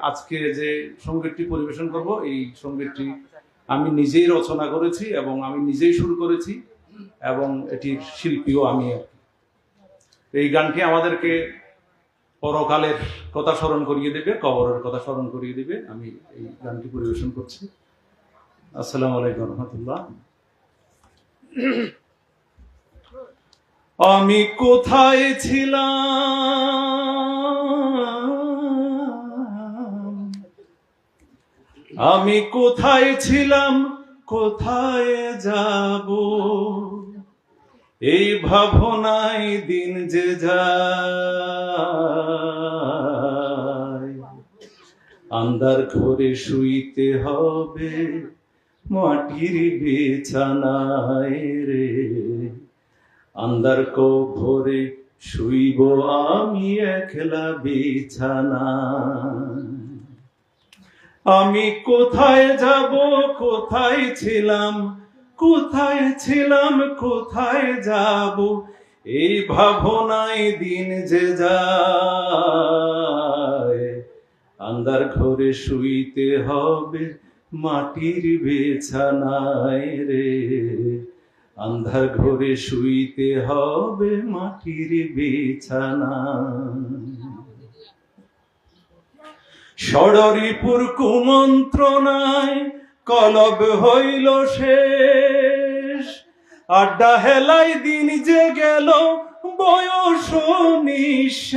আজকে যে সঙ্গীতটি পরিবেশন করব, এই সঙ্গীতটি আমি নিজেই রচনা করেছি এবং আমি নিজেই সুর করেছি এবং এটির শিল্পীও আমি। এই গানটি আমাদেরকে পরকালের কথা স্মরণ করিয়ে দেবে, কবরের কথা স্মরণ করিয়ে দেবে। আমি এই গানটি পরিবেশন করছি। আসসালামু আলাইকুম রহমতুল্লাহ। আমি কোথায় ছিলাম, আমি কোথায় ছিলাম, কোথায় যাব, এই ভাবনায় দিন যে যায়। আন্ধার ঘরে শুইতে হবে মাটির বিছানায় রে, আন্ধার ঘরে শুইব আমি একলা বিছানায়। আমি কোথায় যাব, কোথায় ছিলাম, কোথায় ছিলাম, কোথায় যাব, এই ভাবনায় দিন যে যায়। আন্ধার ঘরে শুইতে হবে মাটির বিছানায় রে, আন্ধার ঘরে শুইতে হবে মাটির বিছানায়। ষড়রিপুর কুমন্ত্রণায় কলব হইল শেষ, আড্ডা হেলাই দিন যে গেল বয়স নিঃশেষ।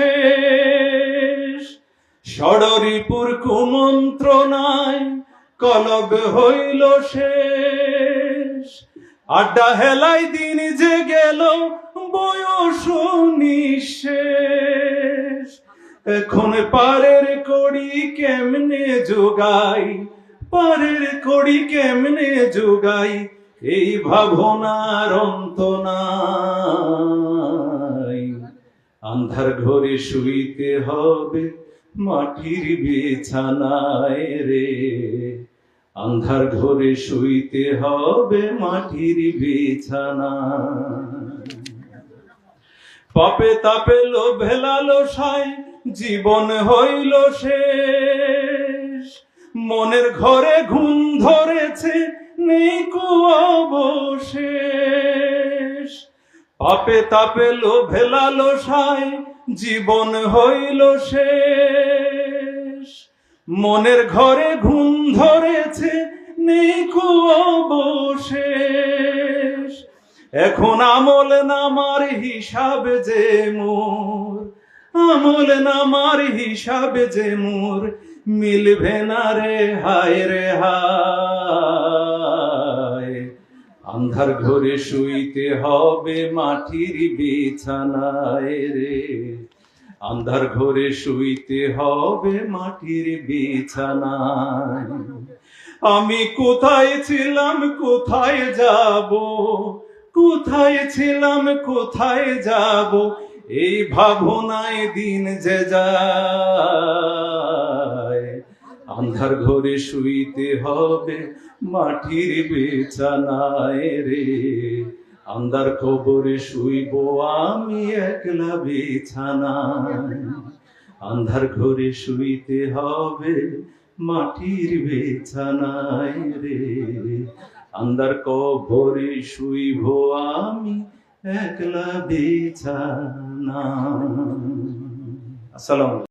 ষড়রিপুর কুমন্ত্রণায় কলব হইল শেষ, আড্ডা হেলাই দিন যে গেল বয়স নিঃশেষ। এখন পারের কড়ি কেমনে যোগাই, পারের কড়ি কেমনে যোগাই, এই ভাবনার অন্ত নাই। আন্ধার ঘরে শুইতে হবে মাটির বিছানায় রে, আন্ধার ঘরে শুইতে হবে মাটির বিছানায়। পাপে তাপে লোভে লালসায় জীবন হইল শেষ, মনের ঘরে ঘুম ধরেছে নেই কো অবশেষ। পাপে তাপে লোভে লালসায় জীবন হইল শেষ, মনের ঘরে ঘুম ধরেছে নেই কো অবশেষ। এখন আমল নামার হিসাব যে মোর, আমল নামার হিসাব যে মোর, মিলবে না রে হায় রে হায়। আন্ধার ঘরে শুইতে হবে মাটির বিছানায় রে, আন্ধার ঘরে শুইতে হবে মাটির বিছানায়। আমি কোথায় ছিলাম, কোথায় যাব, কোথায় ছিলাম, কোথায় যাব, এই ভাবনায় দিন যে যায়। আন্ধার ঘরে শুইতে হবে মাটির বিছানায় রে, আন্ধার কবরে শুইব আমি একলা বিছানায়। আন্ধার ঘরে শুইতে হবে মাটির বিছানায় রে, আন্ধার কবরে শুইব আমি একলা বিছানায়। আসসালামু আলাইকুম।